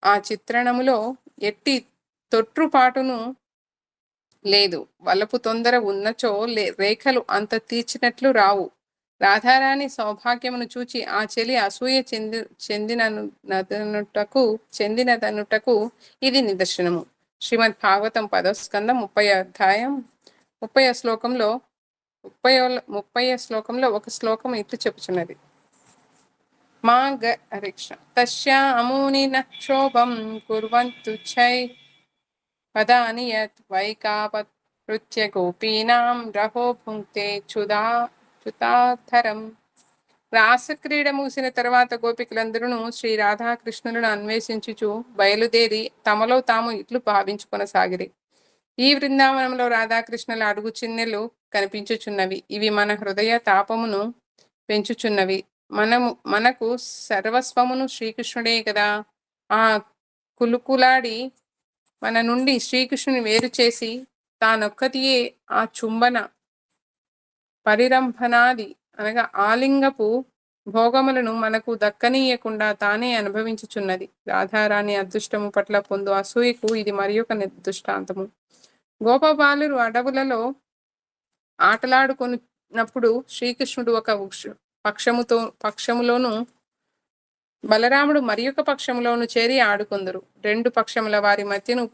ఆ చిత్రణములో ఎట్టి తొట్రుపాటును లేదు. వలపు తొందర ఉన్నచో రేఖలు అంత తీర్చినట్లు రావు. రాధారాణి సౌభాగ్యమును చూచి ఆ చెలి అసూయ చెందినదనుటకు ఇది నిదర్శనము. శ్రీమద్ భాగవతం 10వ స్కందం 30వ అధ్యాయం 30వ శ్లోకంలో 30వ శ్లోకంలో ఒక శ్లోకం ఇట్లు చెప్పుచున్నది. మా తస్యా అమూనిన క్షోభం కుర్వంతు చై పదాని యత్ వైకాపృత్య గోపీనాం రహో భుంక్తే చుతాధరం. రాసక్రీడ ముగిసిన తర్వాత గోపికలందరూ శ్రీ రాధాకృష్ణులను అన్వేషించుచు బయలుదేరి తమలో తాము ఇట్లు భావించుకొనసాగిరి. ఈ బృందావనంలో రాధాకృష్ణుల అడుగు చిన్నెలు కనిపించుచున్నవి. ఇవి మన హృదయ తాపమును పెంచుచున్నవి. మనకు సర్వస్వమును శ్రీకృష్ణుడే కదా. ఆ కులుకులాడి మన నుండి శ్రీకృష్ణుని వేరు చేసి తానొక్కటియే ఆ చుంబన పరిరంభనాది అనగా ఆలింగపు భోగములను మనకు దక్కనీయకుండా తానే అనుభవించుచున్నది. రాధారాణి అదృష్టము పట్ల పొందు అసూయకు ఇది మరి ఒక దృష్టాంతము. గోపబాలురు అడవులలో ఆటలాడుకున్నప్పుడు శ్రీకృష్ణుడు ఒక పక్షములోను బలరాముడు మరి ఒక పక్షములోను చేరి ఆడుకుందరు. రెండు పక్షముల వారి మధ్యను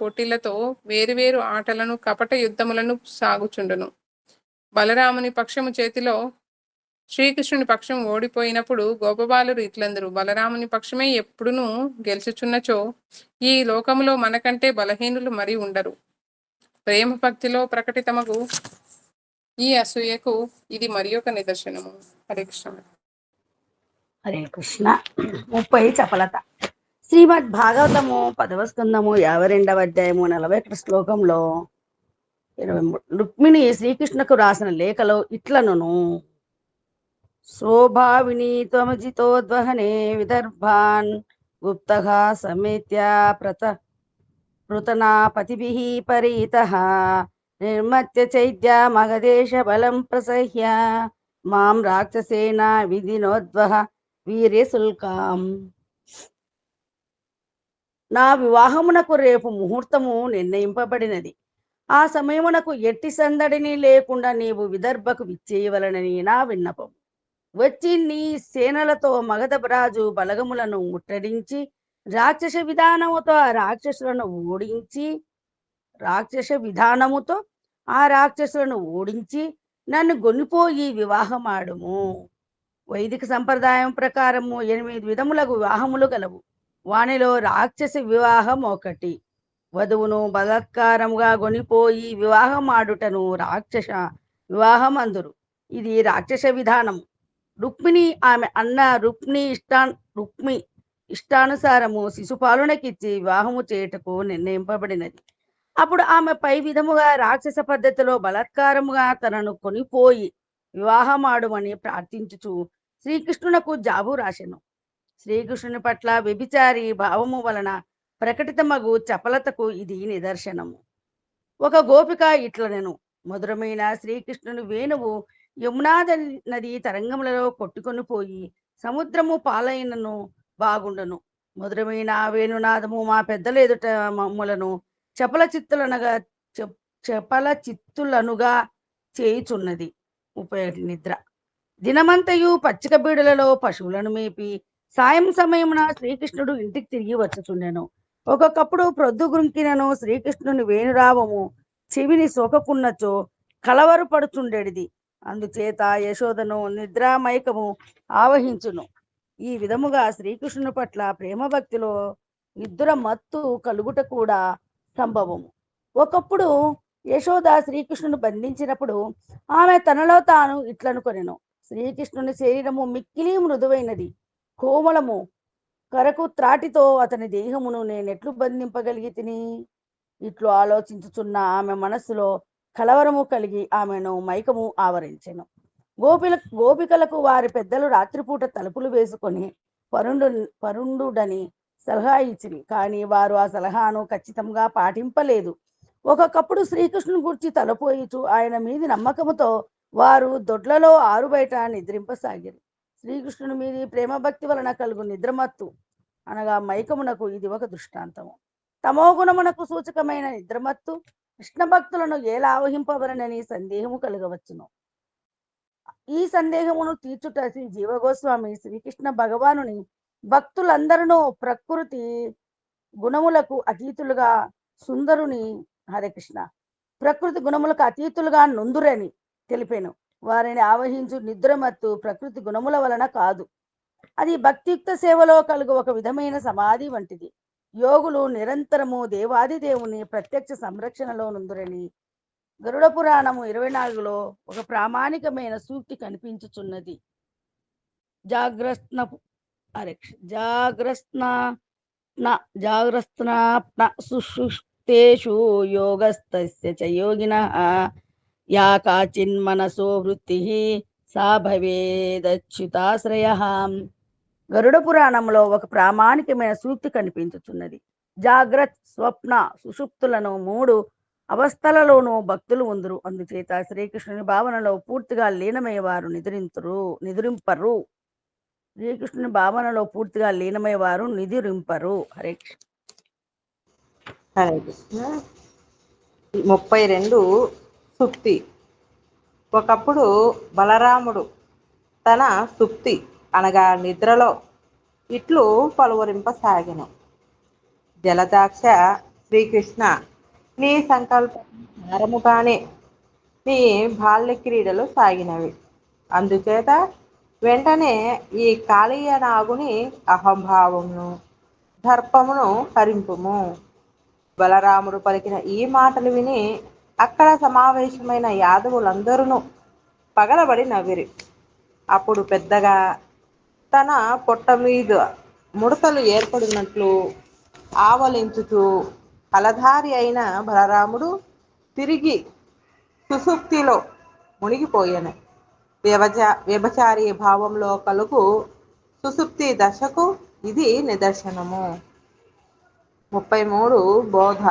పోటీలతో వేరువేరు ఆటలను కపట యుద్ధములను సాగుచుండును. బలరాముని పక్షము చేతిలో శ్రీకృష్ణుని పక్షం ఓడిపోయినప్పుడు గోపబాలురు ఇట్లందరు, బలరాముని పక్షమే ఎప్పుడునూ గెలుచుచున్నచో ఈ లోకములో మనకంటే బలహీనులు మరి ఉండరు. ప్రేమ భక్తిలో ప్రకటితమగు ఈ అసూయకు ఇది మరి ఒక నిదర్శనము. హరే కృష్ణ. హరే కృష్ణ. 30 చపలత. శ్రీమద్ భాగవతము 10వ స్కందము 52వ అధ్యాయము 41 శ్లోకంలో 23 రుక్మిణి శ్రీకృష్ణకు రాసిన లేఖలో ఇట్లనును: శోభావిని త్వమజితోద్వహనే విదర్భాన్ గుప్తః సమేత్య పృతనాపతిభిః పరీతః నిర్మత్య చైద్య మగదేశ బలం ప్రసహ్య మాం రాక్షసేన విధినోద్వహ వీర్యశుల్కాం. నా వివాహమునకు రేపు ముహూర్తము నిర్ణయింపబడినది. ఆ సమయమునకు ఎట్టి సందడిని లేకుండా నీవు విదర్భకు విచ్చేయవలనని నా విన్నపం. వచ్చి నీ సేనలతో మగధరాజు బలగములను ముట్టడించి రాక్షస విధానముతో ఆ రాక్షసులను ఓడించి నన్ను గొనిపోయి వివాహమాడుము. వైదిక సంప్రదాయం ప్రకారము 8 విధములకు వివాహములు గలవు. వానిలో రాక్షస వివాహం ఒకటి. వధువును బలాత్కారముగా గొనిపోయి వివాహమాడుటను రాక్షస వివాహం అందురు. ఇది రాక్షస విధానము. రుక్మిణి ఆమె అన్న రుక్మి ఇష్టానుసారము శిశుపాలునకిచ్చి వివాహము చేయుటకు నిర్ణయింపబడినది. అప్పుడు ఆమె పై విధముగా రాక్షస పద్ధతిలో బలాత్కారముగా తనను కొనిపోయి వివాహమాడుమని ప్రార్థించుచు శ్రీకృష్ణునకు జాబు రాసెను. శ్రీకృష్ణుని పట్ల వ్యభిచారి భావము వలన ప్రకటితమగు చపలతకు ఇది నిదర్శనము. ఒక గోపిక ఇట్లనెను: మధురమైన శ్రీకృష్ణుని వేణువు యమునా నది తరంగములలో కొట్టుకొని పోయి సముద్రము పాలైనను బాగుండును. మధురమైన వేణునాదము మా పెద్దల ఎదుట మమ్ములను చపల చిత్తులనుగా చేయుచున్నది. 31 నిద్ర. దినమంతయు పచ్చిక బీడులలో పశువులను మేపి సాయం సమయమున శ్రీకృష్ణుడు ఇంటికి తిరిగి వచ్చుచుండెను. ఒక్కొక్కప్పుడు ప్రొద్దు గుంకినను శ్రీకృష్ణుని వేణురావము చెవిని సోకకున్నచో కలవరు పడుచుండెడిది. అందుచేత యశోదను నిద్రామైకము ఆవహించును. ఈ విధముగా శ్రీకృష్ణుని పట్ల ప్రేమ భక్తిలో నిద్ర మత్తు కలుగుట కూడా సంభవము. ఒకప్పుడు యశోద శ్రీకృష్ణుని బంధించినప్పుడు ఆమె తనలో తాను ఇట్లనుకొనెను: శ్రీకృష్ణుని శరీరము మిక్కిలి మృదువైనది, కోమలము. కరకు త్రాటితో అతని దేహమును నేనెట్లు బంధింపగలిగి తిని? ఇట్లు ఆలోచించుచున్న ఆమె మనస్సులో కలవరము కలిగి ఆమెను మైకము ఆవరించెను. గోపికలకు వారి పెద్దలు రాత్రిపూట తలుపులు వేసుకొని పరుండుడని సలహా ఇచ్చిరి. కానీ వారు ఆ సలహాను ఖచ్చితంగా పాటింపలేదు. ఒక్కొక్కప్పుడు శ్రీకృష్ణుని గురించి తలపోయిచు ఆయన మీది నమ్మకముతో వారు దొడ్లలో ఆరుబయట నిద్రింపసాగిరి. శ్రీకృష్ణుని మీది ప్రేమ భక్తి వలన కలుగు నిద్రమత్తు అనగా మైకమునకు ఇది ఒక దృష్టాంతము. తమో గుణమునకు సూచకమైన నిద్రమత్తు కృష్ణ భక్తులను ఎలా ఆవహింపవలనని సందేహము కలగవచ్చును. ఈ సందేహమును తీర్చుట శ్రీ జీవగోస్వామి శ్రీకృష్ణ భగవానుని భక్తులందరూ ప్రకృతి గుణములకు అతీతులుగా సుందరుని హరే కృష్ణ ప్రకృతి గుణములకు అతీతులుగా నొందురని తెలిపాను. వారిని ఆవహించు నిద్రమత్తు ప్రకృతి గుణముల వలన కాదు. అది భక్తియుక్త సేవలో కలుగు ఒక విధమైన సమాధి వంటిది. యోగులు నిరంతరము దేవాది దేవుని ప్రత్యక్ష సంరక్షణలో నుందురని గరుడ పురాణము 24లో ఒక ప్రామాణికమైన సూక్తి కనిపించుచున్నది. జాగ్రత్న జాగ్రత్న సుషుప్తేషు యోగస్తస్య చ యోగినః యా కాచిన్మనసో వృత్తి సా భవేదచ్యుతాశ్రయః. గరుడ పురాణంలో ఒక ప్రామాణికమైన సూక్తి కనిపించుచున్నది. జాగ్రత్త, స్వప్న, సుషుప్తులను 3 అవస్థలలోనూ భక్తులు ఉందరు. అందుచేత శ్రీకృష్ణుని భావనలో పూర్తిగా లీనమయ్యేవారు నిదురింపరు. శ్రీకృష్ణుని భావనలో పూర్తిగా లీనమయ్యేవారు నిదురింపరు. హరే కృష్ణ. హరే కృష్ణ. 32 సుప్తి. ఒకప్పుడు బలరాముడు తన సుప్తి అనగా నిద్రలో ఇట్లు పలువరింపసాగెను. జలదాక్ష శ్రీకృష్ణ, నీ సంకల్పం నేరముగానే నీ బాల్య క్రీడలు సాగినవి. అందుచేత వెంటనే ఈ కాళీయ నాగుని అహంభావమును దర్పమును హరింపుము. బలరాముడు పలికిన ఈ మాటలు విని అక్కడ సమావేశమైన యాదవులందరూ పగలబడి నవ్విరి. అప్పుడు పెద్దగా తన పొట్ట మీద ముడతలు ఏర్పడినట్లు ఆవలించుతూ కలధారి అయిన బలరాముడు తిరిగి సుషుప్తిలో మునిగిపోయాను. వ్యభచారి భావంలో కలుగు సుషుప్తి దశకు ఇది నిదర్శనము. 33 బోధ.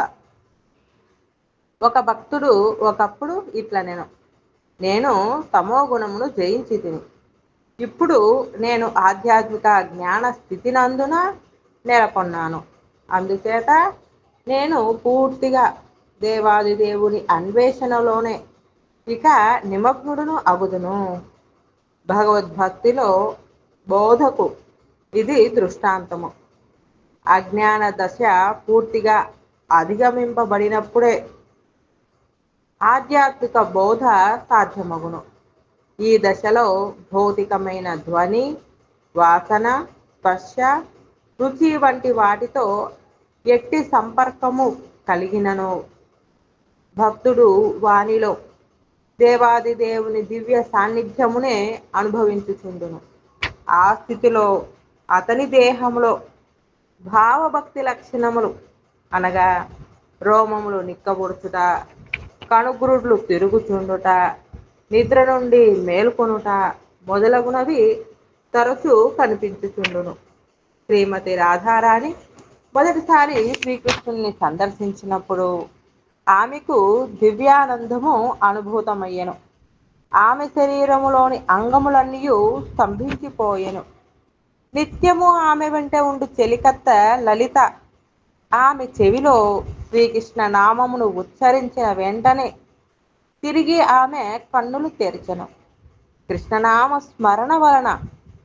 ఒక భక్తుడు ఒకప్పుడు ఇట్లనెను, నేను తమో గుణమును జయించి తిని ఇప్పుడు నేను ఆధ్యాత్మిక జ్ఞాన స్థితినందున నెలకొన్నాను. అందుచేత నేను పూర్తిగా దేవాది దేవుని అన్వేషణలోనే ఇక నిమగ్నుడును అగుదును. భగవద్భక్తిలో బోధకు ఇది దృష్టాంతము. అజ్ఞాన దశ పూర్తిగా అధిగమింపబడినప్పుడే ఆధ్యాత్మిక బోధ సాధ్యమగును. ఈ దశలో భౌతికమైన ధ్వని, వాసన, స్పర్శ, రుచి వంటి వాటితో ఎట్టి సంపర్కము కలిగినను భక్తుడు వానిలో దేవాది దేవుని దివ్య సాన్నిధ్యమునే అనుభవించుచుండును. ఆ స్థితిలో అతని దేహంలో భావభక్తి లక్షణములు అనగా రోమములు నిక్కబొడుచుట, కనుగ్రుడ్లు తిరుగుచుండుట, నిద్ర నుండి మేల్కొనుట మొదలగునవి తరచూ కనిపించుచుండును. శ్రీమతి రాధారాణి మొదటిసారి శ్రీకృష్ణుని సందర్శించినప్పుడు ఆమెకు దివ్యానందము అనుభూతమయ్యెను. ఆమె శరీరములోని అంగములన్నీ స్తంభించిపోయెను. నిత్యము ఆమె వెంట ఉండు చెలికత్త లలిత ఆమె చెవిలో శ్రీకృష్ణ నామమును ఉచ్చరించిన వెంటనే తిరిగి ఆమె కన్నులు తెరిచెను. కృష్ణనామ స్మరణ వలన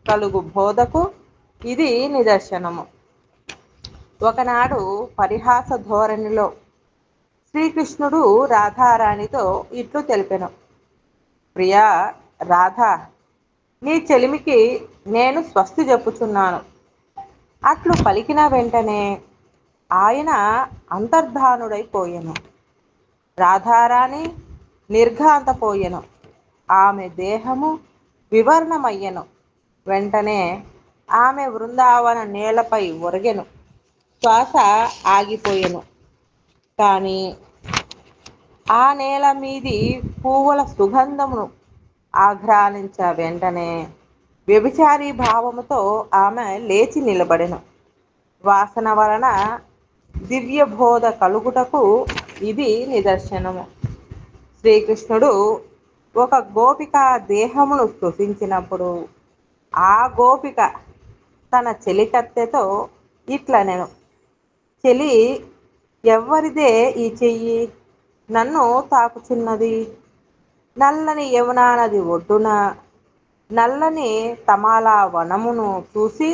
కలుగు బోధకు ఇది నిదర్శనము. ఒకనాడు పరిహాస ధోరణిలో శ్రీకృష్ణుడు రాధారాణితో ఇట్లు తెలిపెను, ప్రియా రాధా, నీ చెలిమికి నేను స్వస్తి చెప్పుచున్నాను. అట్లు పలికిన వెంటనే ఆయన అంతర్ధానుడైపోయెను. రాధారాణి నిర్ఘాంతపోయెను. ఆమె దేహము వివర్ణమయ్యెను. వెంటనే ఆమె బృందావన నేలపై ఒరగెను. శ్వాస ఆగిపోయెను. కానీ ఆ నేల మీది పువ్వుల సుగంధమును ఆఘ్రానించ వెంటనే వ్యభిచారి భావముతో ఆమె లేచి నిలబడెను. వాసన వలన దివ్య బోధ కలుగుటకు ఇది నిదర్శనము. శ్రీకృష్ణుడు ఒక గోపిక దేహమును స్పృశించినప్పుడు ఆ గోపిక తన చెలికత్తెతో ఇట్లా నేను చెలి ఎవ్వరిదే ఈ చెయ్యి నన్ను తాకుచున్నది. నల్లని యమునా నది ఒడ్డున నల్లని తమాలా వనమును చూసి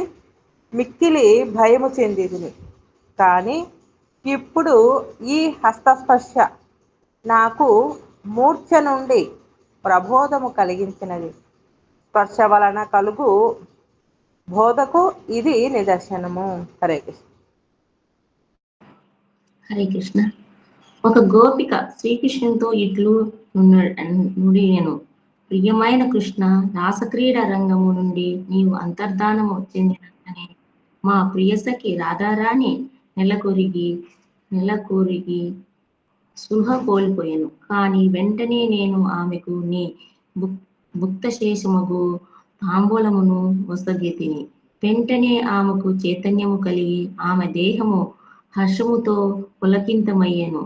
మిక్కిలి భయము చెందిదిని. కానీ ఇప్పుడు ఈ హస్తస్పర్శ నాకు మూర్ఛ నుండి ప్రబోధము కలిగించినది. స్పర్శ వలన కలుగు బోధకు ఇది నిదర్శనము. హరే కృష్ణ. హరే కృష్ణ. ఒక గోపిక శ్రీకృష్ణునితో ఇట్లు నుడియెను, ప్రియమైన కృష్ణ, రాసక్రీడ రంగము నుండి నీవు అంతర్ధానము చెందినంతనే మా ప్రియసఖి రాధారాణి నెలకొరిగి స్పృహ కోల్పోయెను. కానీ వెంటనే నేను ఆమెకు నీ భుక్తశేషమగు తాంబూలమును వసగితిని. వెంటనే ఆమెకు చైతన్యము కలిగి ఆమె దేహము హర్షముతో పులకింతమయ్యెను.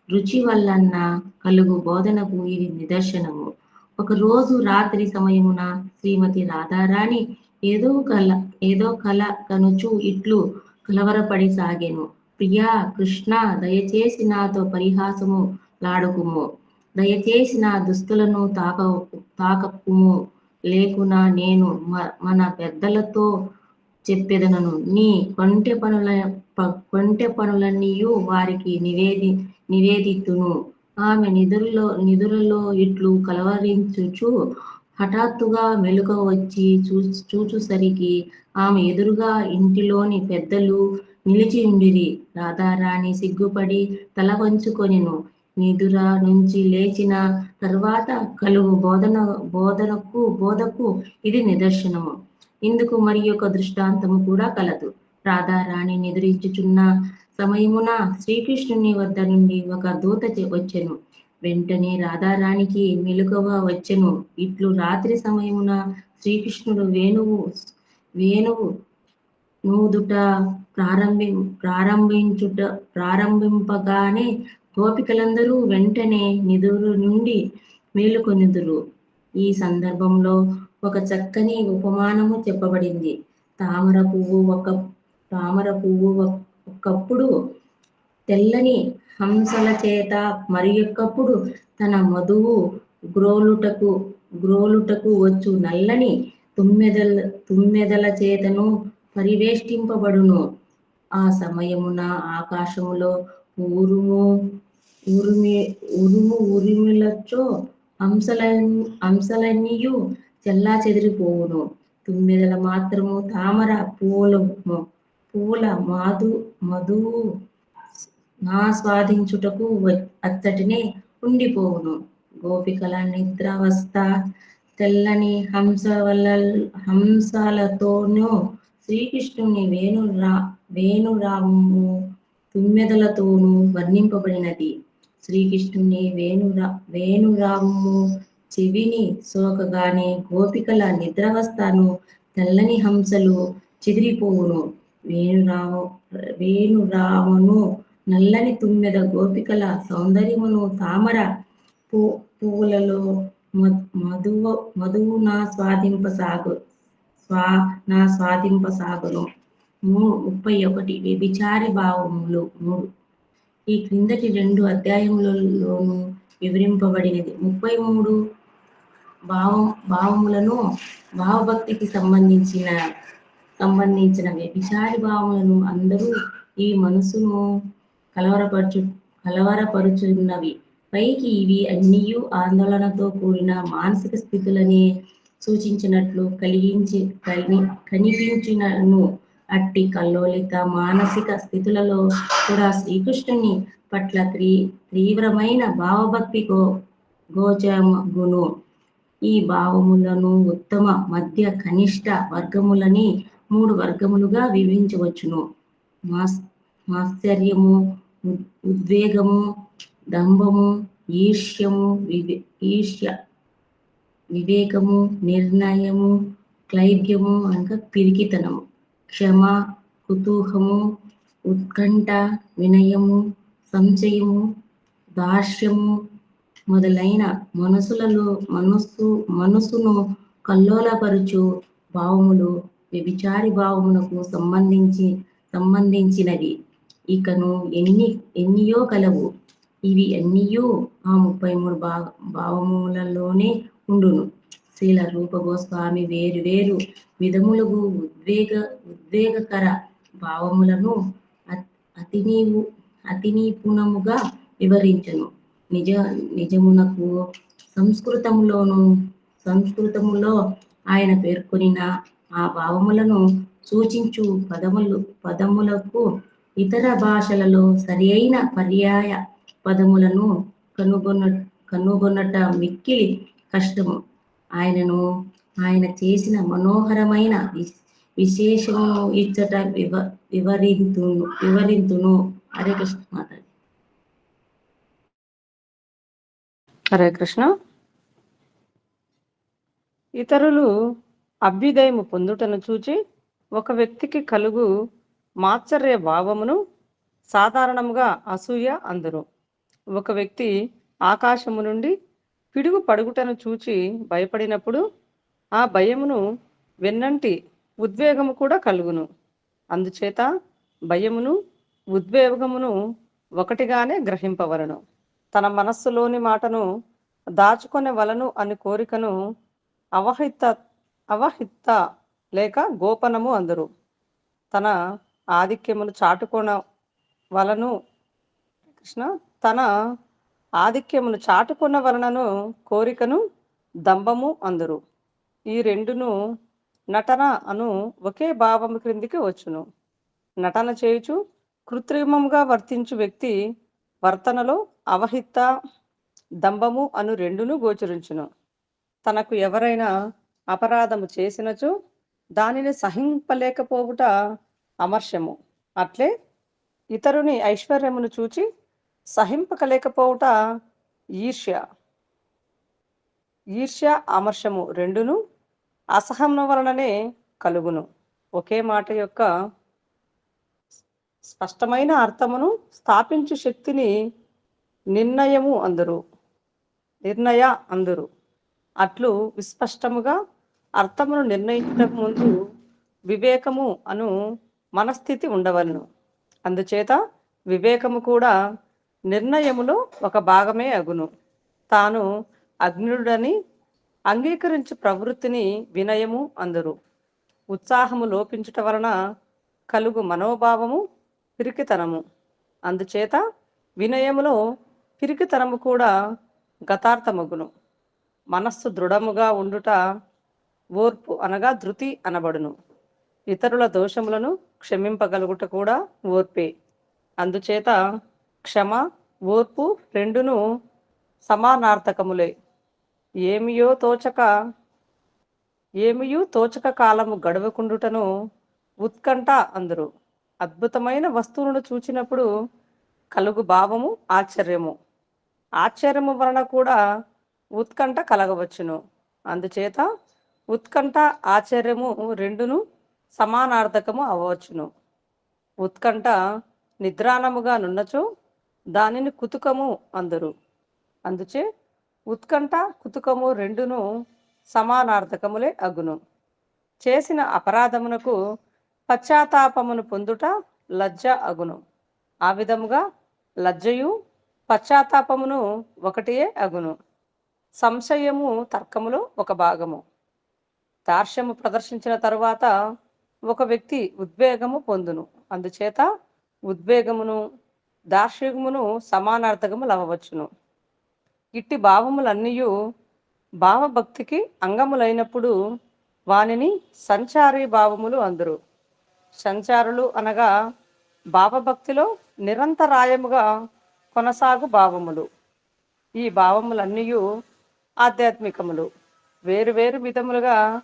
రుచి వల్లన్న కలుగు బోధనకు ఇది నిదర్శనము. ఒక రోజు రాత్రి సమయమున శ్రీమతి రాధారాణి ఏదో కల కనుచు ఇట్లు కలవరపడి సాగెను. ప్రియా కృష్ణ, దయచేసి నాతో పరిహాసము లాడుకుము. దయచేసి నా దుస్తులను తాకకుము, లేకున్నా నేను మన పెద్దలతో చెప్పెదనను. నీ కొంటె పనులన్నీయు వారికి నివేదితును. ఆమె నిదురలో ఇట్లు కలవరించుచు హఠాత్తుగా మెలకువ వచ్చి చూచుసరికి ఆమె ఎదురుగా ఇంటిలోని పెద్దలు నిలిచి ఉండిరి. రాధారాణి సిగ్గుపడి తల వంచుకొనెను. నిదుర నుంచి లేచిన తర్వాత కలుగు బోధకు ఇది నిదర్శనము. ఇందుకు మరి ఒక దృష్టాంతము కూడా కలదు. రాధారాణి నిద్రించుచున్న సమయమున శ్రీకృష్ణుని వద్ద నుండి ఒక దూత వచ్చెను. వెంటనే రాధారాణికి మెలకువ వచ్చెను. ఇట్లు రాత్రి సమయమున శ్రీకృష్ణుడు వేణువు నూదుట ప్రారంభింపగానే గోపికలందరూ వెంటనే నిదురు నుండి మేలుకొనుదురు. ఈ సందర్భంలో ఒక చక్కని ఉపమానము చెప్పబడింది. తామర పువ్వు ఒకప్పుడు తెల్లని హంసల చేత, మరియొక్కప్పుడు తన మధువు గ్రోలుటకు వచ్చు నల్లని తుమ్మెదల చేతను పరివేష్టింపబడును. ఆ సమయమున ఆకాశములో ఉరుములచో హంసలన్నీయు చెల్లా చెదిరిపోవును. తుమ్మెదల మాత్రము తామర పువ్వుల మధువు నాస్వాదించుటకు అచ్చటినే ఉండిపోవును. గోపికల నిద్రావస్థ తెల్లని హంసాలతోనూ శ్రీకృష్ణుని వేణురావము తుమ్మెదలతోనూ వర్ణింపబడినది. శ్రీకృష్ణుని వేణురావము చెవిని సోకగానే గోపికల నిద్రావస్థను తెల్లని హంసలు చెదిరిపోవును. వేణురావమును నల్లని తుమ్మెద గోపికల సౌందర్యమును తామర పువ్వులలో మధువు స్వాదింపసాగును. 31 వ్యభిచారి భావములు 3 ఈ క్రిందటి 2 అధ్యాయములలోనూ వివరింపబడినది. 33 భావములను భావభక్తికి సంబంధించిన వ్యభిచారి భావములను అందరూ ఈ మనసును కలవరపరుచున్నవి. పైకి ఇవి అన్నియు ఆందోళనతో కూడిన మానసిక స్థితులనే సూచించినట్లు కనిపించినను అట్టి కల్లోలిత మానసిక స్థితులలో కూడా శ్రీకృష్ణుని పట్ల తీవ్రమైన భావభక్తి గోచరమగును. ఈ భావములను ఉత్తమ, మధ్య, కనిష్ట వర్గములని 3 వర్గములుగా విభజించవచ్చును. మాత్సర్యము, ఉద్వేగము, దంభము, ఈర్ష్య, వివేకము, నిర్ణయము, క్లైబ్యము అనగా పిరికితనము, క్షమ, కుతూహము, ఉత్కంఠ, వినయము, సంశయము, దాస్యము మొదలైన మనసును కల్లోలపరుచు భావములు వ్యభిచారి భావమునకు సంబంధించినవి. ఇకను ఎన్నియో కలవు. ఇవి అన్నియూ ఆ 33 భావములలోనే ఉండును. శ్రీల రూప గోస్వామి వేరు వేరు విధములుగు ఉద్వేగకర భావములను అతి నిపుణముగా వివరించును. నిజమునకు సంస్కృతములో ఆయన పేర్కొనిన ఆ భావములను సూచించు పదములకు ఇతర భాషలలో సరియైన పర్యాయ పదములను కనుగొనట మిక్కిలి కష్టము. ఆయన చేసిన మనోహరమైన విశేషము ఇచ్చట వివరింతును. హరే కృష్ణ మాతాజీ. హరే కృష్ణ. ఇతరులు అభ్యుదయము పొందుటను చూచి ఒక వ్యక్తికి కలుగు మాత్సర్య భావమును సాధారణముగా అసూయ అందురు. ఒక వ్యక్తి ఆకాశము నుండి పిడుగు పడుగుటను చూచి భయపడినప్పుడు ఆ భయమును వెన్నంటి ఉద్వేగము కూడా కలుగును. అందుచేత భయమును ఉద్వేగమును ఒకటిగానే గ్రహింపవలను. తన మనస్సులోని మాటను దాచుకొనే వలను అని కోరికను అవహిత లేక గోపనము అందరు. తన ఆధిక్యమును చాటుకొన వలను తన ఆధిక్యమును చాటుకొన్న వలనను కోరికను దంభము అందరు. ఈ రెండును నటన అను ఒకే భావము క్రిందికి వచ్చును. నటన చేయుచు కృత్రిమంగా వర్తించు వ్యక్తి వర్తనలో అవహిత దంభము అను రెండును గోచరించును. తనకు ఎవరైనా అపరాధము చేసినచో దానిని సహింపలేకపోవుట అమర్షము. అట్లే ఇతరుని ఐశ్వర్యమును చూచి సహింపకలేకపోవుట ఈర్ష్య అమర్షము రెండును అసహనం వలననే కలుగును. ఒకే మాట యొక్క స్పష్టమైన అర్థమును స్థాపించు శక్తిని నిర్ణయ అందరు. అట్లు విస్పష్టముగా అర్థమును నిర్ణయించక ముందు వివేకము అను మనస్థితి ఉండవలను. అందుచేత వివేకము కూడా నిర్ణయములో ఒక భాగమే అగును. తాను అజ్ఞుడని అంగీకరించు ప్రవృత్తిని వినయము అందరు. ఉత్సాహము లోపించుట వలన కలుగు మనోభావము పిరికితనము. అందుచేత వినయములో పిరికితనము కూడా గతార్థమగును. మనస్సు దృఢముగా ఉండుట ఓర్పు అనగా ధృతి అనబడును. ఇతరుల దోషములను క్షమింపగలుగుట కూడా ఓర్పే. అందుచేత క్షమ ఓర్పు రెండును సమానార్థకములే. ఏమియూ తోచక కాలము గడవకుండుటను ఉత్కంఠ అందరు. అద్భుతమైన వస్తువులను చూచినప్పుడు కలుగు భావము ఆశ్చర్యము వలన కూడా ఉత్కంఠ కలగవచ్చును. అందుచేత ఉత్కంఠ ఆశ్చర్యము రెండును సమానార్థకము అవ్వవచ్చును. ఉత్కంఠ నిద్రాణముగా నున్నచో దానిని కుతుకము అందరు. అందుచే ఉత్కంఠ కుతుకము రెండును సమానార్థకములే అగును. చేసిన అపరాధమునకు పశ్చాత్తాపమును పొందుట లజ్జ అగును. ఆ విధముగా లజ్జయు పశ్చాత్తాపమును ఒకటియే అగును. సంశయము తర్కములో ఒక భాగము. దార్శ్యము ప్రదర్శించిన తరువాత ఒక వ్యక్తి ఉద్వేగము పొందును. అందుచేత ఉద్వేగమును దార్శ్యమును సమానార్థకము లవవచ్చును. ఇట్టి భావములన్నీయు భావభక్తికి అంగములైనప్పుడు వానిని సంచారీ భావములు అందరు. సంచారులు అనగా భావభక్తిలో నిరంతరాయముగా కొనసాగు భావములు. ఈ భావములన్నీయు ఆధ్యాత్మికములు. వేరు వేరు విధములుగా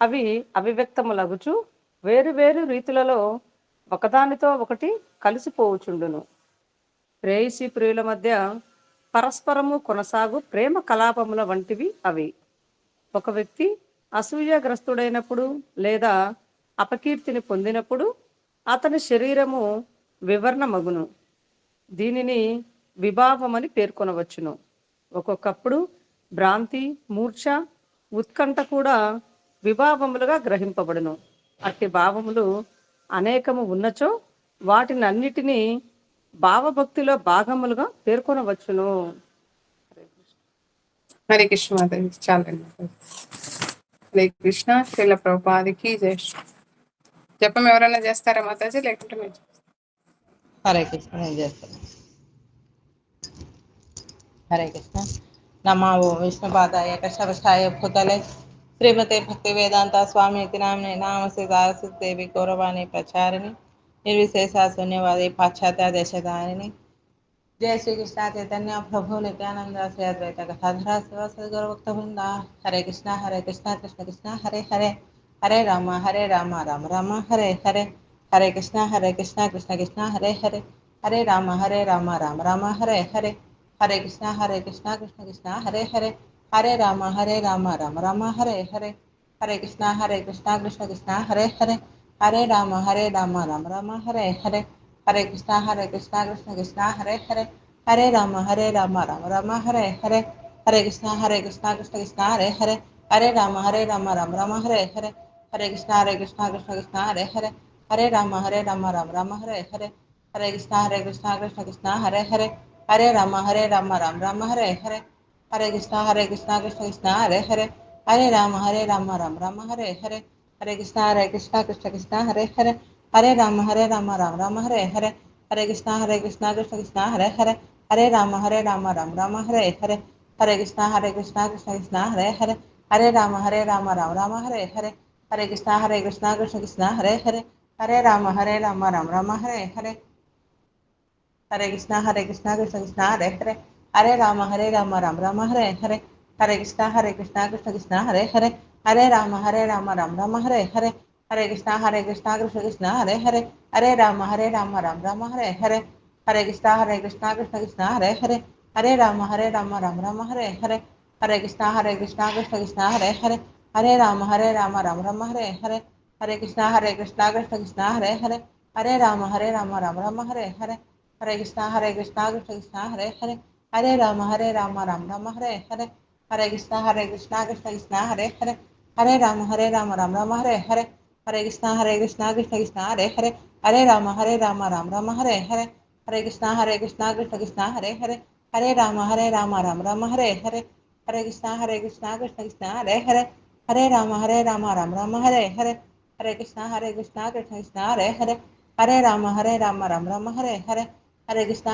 అవి అభివ్యక్తములగుచు వేరు వేరు రీతులలో ఒకదానితో ఒకటి కలిసిపోవుచుండును. ప్రేయసి ప్రియుల మధ్య పరస్పరము కొనసాగు ప్రేమ కలాపముల వంటివి అవి. ఒక వ్యక్తి అసూయగ్రస్తుడైనప్పుడు లేదా అపకీర్తిని పొందినప్పుడు అతని శరీరము వివర్ణమగును. దీనిని విభావమని పేర్కొనవచ్చును. ఒక్కొక్కప్పుడు భ్రాంతి, మూర్ఛ, ఉత్కంఠ కూడా విభావములుగా గ్రహింపబడును. అట్టి భావములు అనేకము ఉన్నచో వాటిని అన్నిటినీ భావభక్తిలో భాగములుగా పేర్కొనవచ్చును. హరే కృష్ణ మాతాజీ. చాలండి. హరే కృష్ణ. శ్రీల ప్రభుపాదికి జై. జపం ఎవరైనా చేస్తారా మాతాజీ, లేకుంటే మీరు? హరే కృష్ణ, నేను చేస్తాను. హరే కృష్ణ. నమో విష్ణుపాదాయ కృష్ణపక్షాయ భూతలే శ్రీమతే భక్తి వేదాంత స్వామి నామినే నామసి దేవి గౌరవాణి ప్రచారిణి నిర్విశేష శూన్యవాది పాశ్చాత్య దేశధారిణి. जय श्री कृष्ण चैतन्य प्रभु नित्यानंद श्री अद्वैत गदाधर शिवासादि गौरभक्त वृंद. हरे कृष्ण कृष्ण कृष्ण हरे हरे, हरे राम राम राम हरे हरे, हरे कृष्ण कृष्ण कृष्ण हरे हरे, हरे राम राम राम हरे हरे, हरे कृष्ण कृष्ण कृष्ण हरे हरे, हरे राम राम राम हरे हरे, हरे कृष्ण कृष्ण हरे हरे, हरे राम राम राम हरे हरे, हरे कृष्ण कृष्ण हरे हरे, हरे राम राम राम हरे हरे, हरे कृष्ण कृष्ण हरे हरे, हरे राम राम राम हरे हरे, हरे कृष्ण कृष्ण हरे हरे, हरे राम राम राम हरे हरे, हरे कृष्ण कृष्ण हरे हरे, हरे राम राम राम हरे हरे, हरे कृष्ण कृष्ण हरे हरे, हरे राम राम राम हरे हरे, हरे कृष्ण कृष्ण हरे हरे, हरे राम राम राम हरे हरे, हरे कृष्ण कृष्ण हरे हरे, हरे राम राम राम हरे हरे, हरे कृष्ण कृष्ण हरे हरे, हरे राम राम राम हरे हरे, हरे कृष्ण कृष्ण हरे हरे, हरे राम राम राम हरे हरे, हरे कृष्ण कृष्ण हरे हरे, हरे राम राम राम हरे हरे, हरे कृष्ण कृष्ण हरे हरे, हरे राम राम राम हरे हरे, हरे कृष्ण कृष्ण हरे हरे, हरे राम राम राम हरे हरे, हरे कृष्ण कृष्ण हरे हरे, हरे राम राम राम हरे हरे, हरे कृष्ण कृष्ण हरे हरे, हरे राम राम राम हरे हरे, हरे कृष्ण कृष्ण हरे हरे, हरे राम राम राम हरे हरे, हरे कृष्ण कृष्ण हरे हरे, हरे राम राम राम हरे हरे, हरे कृष्ण कृष्ण हरे हरे, हरे राम राम राम हरे हरे, हरे कृष्ण कृष्ण हरे हरे, हरे राम राम राम हरे हरे, हरे कृष्ण कृष्ण हरे हरे, हरे राम राम राम हरे हरे, हरे कृष्ण कृष्ण हरे हरे, हरे राम राम राम हरे हरे, हरे कृष्ण कृष्ण हरे हरे, हरे राम राम राम हरे हरे, हरे कृष्ण कृष्ण हरे हरे, हरे राम राम राम हरे हरे, हरे कृष्ण कृष्ण हरे हरे, हरे राम राम राम हरे हरे, हरे कृष्ण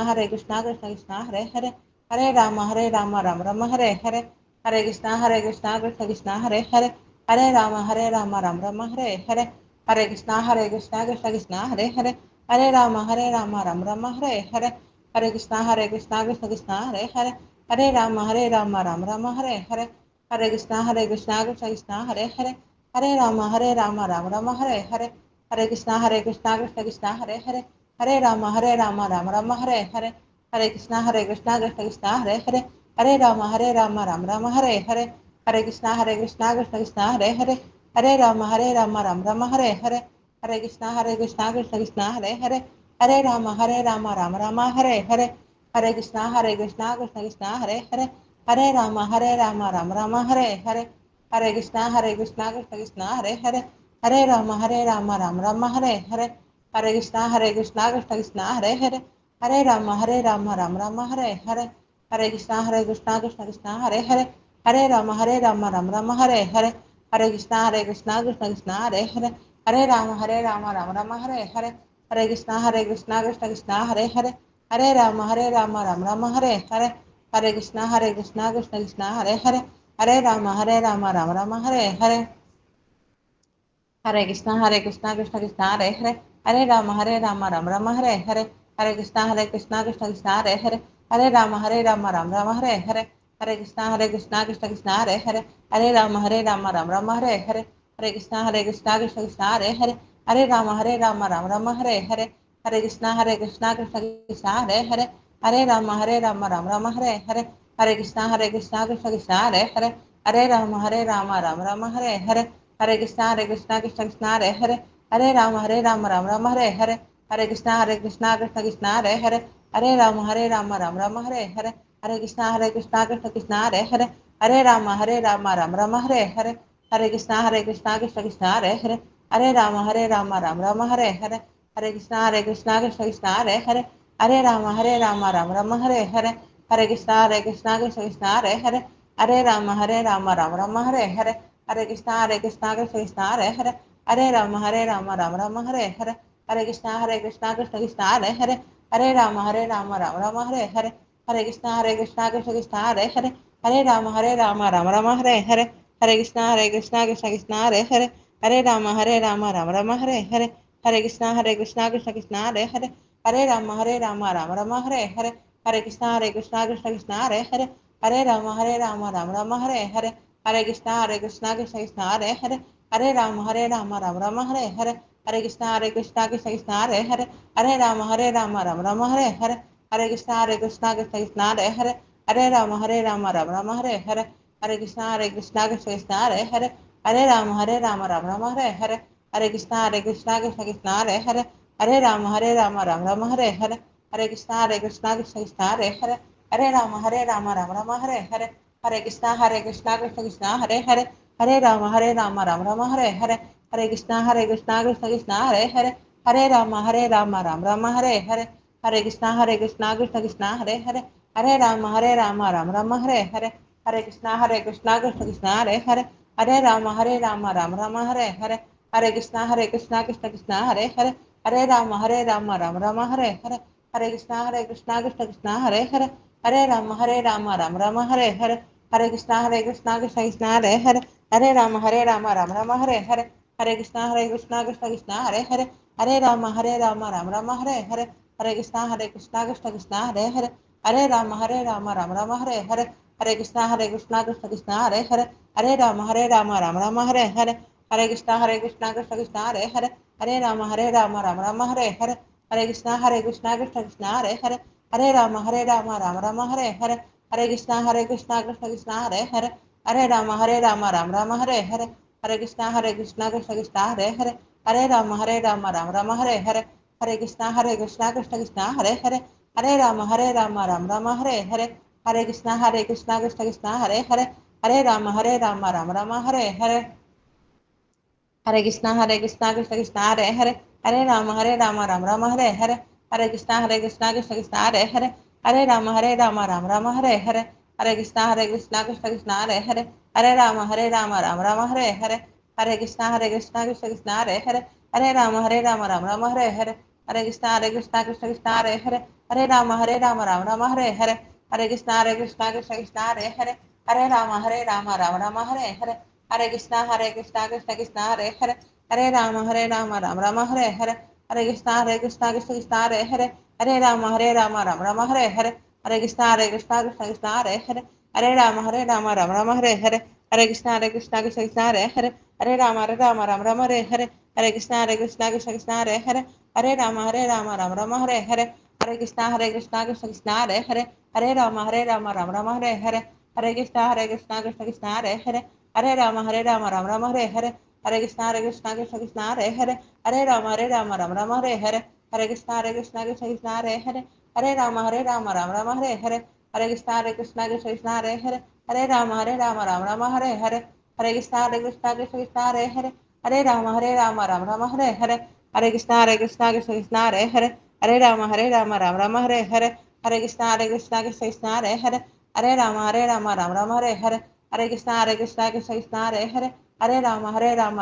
कृष्ण हरे हरे, हरे राम राम राम हरे हरे, हरे कृष्ण कृष्ण हरे हरे, हरे राम राम राम हरे हरे, हरे कृष्ण कृष्ण हरे हरे, हरे राम राम राम हरे हरे, हरे कृष्ण कृष्ण हरे हरे, हरे राम राम राम हरे हरे, हरे कृष्ण कृष्ण हरे हरे, हरे राम राम राम हरे हरे, हरे कृष्ण कृष्ण हरे हरे, हरे राम राम राम हरे हरे, हरे कृष्ण कृष्ण हरे हरे, हरे राम राम राम हरे हरे, हरे कृष्ण कृष्ण हरे हरे, हरे राम राम राम हरे हरे, हरे कृष्ण कृष्ण हरे हरे, हरे राम राम राम हरे हरे, हरे कृष्ण कृष्ण हरे हरे, हरे राम राम राम हरे हरे, हरे कृष्ण कृष्ण हरे हरे, हरे राम राम राम हरे हरे, हरे कृष्ण कृष्ण हरे हरे, हरे राम राम राम हरे हरे, हरे कृष्ण कृष्ण हरे हरे, हरे राम राम राम हरे हरे, हरे कृष्ण कृष्ण हरे हरे, हरे राम राम राम हरे हरे, हरे कृष्ण कृष्ण हरे हरे, हरे राम राम राम हरे हरे, हरे कृष्ण कृष्ण हरे हरे, हरे राम राम राम हरे हरे, हरे कृष्ण कृष्ण हरे हरे, हरे राम राम राम हरे हरे, हरे कृष्ण कृष्ण हरे हरे, हरे राम राम राम हरे हरे, हरे कृष्ण कृष्ण हरे हरे, हरे राम राम राम हरे हरे, हरे कृष्ण कृष्ण हरे हरे, हरे राम राम राम हरे हरे, हरे कृष्ण कृष्ण हरे हरे, हरे राम राम राम हरे हरे, हरे कृष्ण कृष्ण हरे हरे, हरे राम राम राम हरे हरे, हरे कृष्ण कृष्ण हरे हरे, हरे राम राम राम हरे हरे, हरे कृष्ण कृष्ण हरे हरे, हरे राम राम राम हरे हरे, हरे कृष्णा कृष्ण कृष्ण हरे हरे, हरे राम राम राम हरे हरे, हरे कृष्णा कृष्ण कृष्ण हरे हरे, हरे राम राम राम हरे हरे, हरे कृष्णा कृष्ण कृष्ण हरे हरे, हरे राम राम राम हरे हरे, हरे कृष्णा कृष्ण कृष्ण हरे हरे, हरे राम राम राम हरे हरे, हरे कृष्णा कृष्ण कृष्ण हरे हरे, हरे राम राम राम हरे हरे, हरे कृष्णा कृष्ण कृष्ण हरे हरे, हरे राम राम राम हरे हरे, हरे कृष्णा कृष्ण कृष्ण हरे हरे, हरे राम राम राम हरे हरे, हरे कृष्णा कृष्ण कृष्ण हरे हरे, हरे राम राम राम हरे हरे, हरे कृष्णा कृष्ण कृष्ण हरे हरे, हरे राम राम राम हरे हरे, हरे कृष्णा कृष्ण कृष्ण हरे हरे, हरे राम राम राम हरे हरे, हरे कृष्णा कृष्ण कृष्ण हरे हरे, हरे राम राम राम हरे हरे, हरे कृष्णा कृष्ण कृष्ण हरे हरे, हरे राम राम राम हरे हरे, हरे कृष्णा कृष्ण कृष्ण हरे हरे, हरे राम राम राम हरे हरे, हरे कृष्णा कृष्ण कृष्ण हरे हरे, हरे राम राम राम हरे हरे, हरे कृष्णा कृष्ण कृष्ण हरे हरे, हरे राम राम राम हरे हरे, हरे कृष्णा कृष्ण कृष्ण हरे हरे, हरे राम राम राम हरे हरे, हरे कृष्णा कृष्ण कृष्ण हरे हरे, हरे राम राम राम हरे हरे, हरे कृष्णा कृष्ण कृष्ण हरे हरे, हरे राम राम राम हरे हरे, हरे कृष्णा कृष्ण कृष्ण हरे हरे, हरे राम राम राम हरे हरे, हरे कृष्णा कृष्ण कृष्ण हरे हरे, हरे राम राम राम हरे हरे, हरे कृष्णा कृष्ण कृष्ण हरे हरे, हरे राम राम राम हरे हरे, हरे कृष्णा कृष्ण कृष्ण हरे हरे, हरे राम राम राम हरे हरे, हरे कृष्णा कृष्ण कृष्ण हरे हरे, हरे राम राम राम हरे हरे, हरे कृष्णा कृष्ण कृष्ण हरे हरे, हरे राम राम राम हरे हरे, हरे कृष्णा कृष्ण कृष्ण हरे हरे, हरे राम राम राम हरे हरे, हरे कृष्णा कृष्ण कृष्ण हरे हरे, हरे राम राम राम हरे हरे, हरे कृष्णा कृष्ण कृष्ण हरे हरे, हरे राम राम राम हरे हरे, हरे कृष्णा कृष्ण कृष्ण हरे हरे, हरे राम राम राम हरे हरे, हरे कृष्णा कृष्ण कृष्ण हरे हरे, हरे राम राम राम हरे हरे, हरे कृष्णा कृष्ण कृष्ण हरे हरे, हरे राम राम राम हरे हरे, हरे कृष्णा कृष्ण कृष्ण हरे हरे, हरे राम राम राम हरे हरे, हरे कृष्णा कृष्ण कृष्ण हरे हरे, हरे राम राम राम हरे हरे, हरे कृष्णा कृष्ण कृष्ण हरे हरे, हरे राम राम राम हरे हरे, हरे कृष्णा कृष्ण कृष्ण हरे हरे, हरे राम राम राम हरे हरे, हरे कृष्णा कृष्ण कृष्ण हरे हरे, हरे राम राम राम हरे हरे, हरे कृष्णा कृष्ण कृष्ण हरे हरे, हरे राम राम हरे हरे, हरे कृष्णा कृष्ण कृष्ण हरे हरे, हरे राम राम राम हरे हरे, हरे कृष्णा कृष्ण कृष्ण हरे हरे, हरे राम राम राम हरे हरे, हरे कृष्णा कृष्ण कृष्ण हरे हरे, हरे राम राम राम हरे हरे, हरे कृष्णा कृष्ण कृष्ण हरे हरे, हरे राम राम राम हरे हरे, हरे कृष्णा कृष्ण कृष्ण हरे हरे, हरे राम राम राम हरे हरे, हरे कृष्णा कृष्ण कृष्ण हरे हरे, हरे राम राम राम हरे हरे, हरे कृष्णा कृष्ण कृष्ण हरे हरे, हरे राम राम राम हरे हरे, हरे कृष्णा कृष्ण कृष्ण हरे हरे, हरे राम राम राम हरे हरे, हरे कृष्णा कृष्ण कृष्ण हरे हरे, हरे राम राम राम हरे हरे, हरे कृष्णा कृष्ण कृष्ण हरे हरे, हरे राम राम राम हरे हरे, हरे कृष्णा कृष्ण कृष्ण हरे हरे, हरे राम राम राम हरे हरे, हरे कृष्णा कृष्ण कृष्ण हरे हरे, हरे राम राम राम हरे हरे, हरे कृष्णा कृष्ण कृष्ण हरे हरे, हरे राम राम राम हरे हरे, हरे कृष्णा कृष्ण कृष्ण हरे हरे, हरे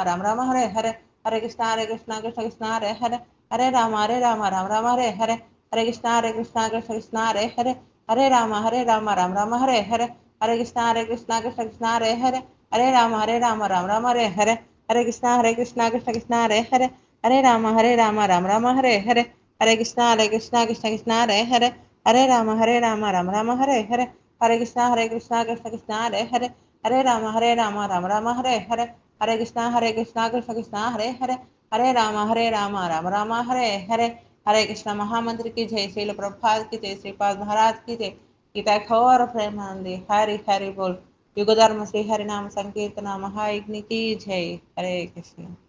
राम राम राम हरे हरे, हरे कृष्णा कृष्ण कृष्ण हरे हरे, हरे राम राम राम हरे हरे, हरे कृष्णा कृष्ण कृष्ण हरे हरे, हरे राम राम राम हरे हरे, हरे कृष्णा कृष्ण कृष्ण हरे हरे, हरे राम राम राम हरे हरे, हरे कृष्णा कृष्ण कृष्ण हरे हरे, हरे राम राम राम हरे हरे, हरे कृष्णा कृष्ण कृष्ण हरे हरे, हरे राम राम राम हरे हरे, हरे कृष्णा कृष्ण कृष्ण हरे हरे, हरे राम राम राम हरे हरे, हरे कृष्णा कृष्ण कृष्ण हरे हरे, हरे राम राम हरे हरे, हरे कृष्ण महामंत्र की जय, श्रील प्रभुपाद की जय, श्रीपाद महाराज की जय, गीता खोर प्रेमानंदी, हरि हरि बोल, युग धर्म श्री हरि नाम संकीर्तन महायज्ञ की जय, हरे कृष्ण।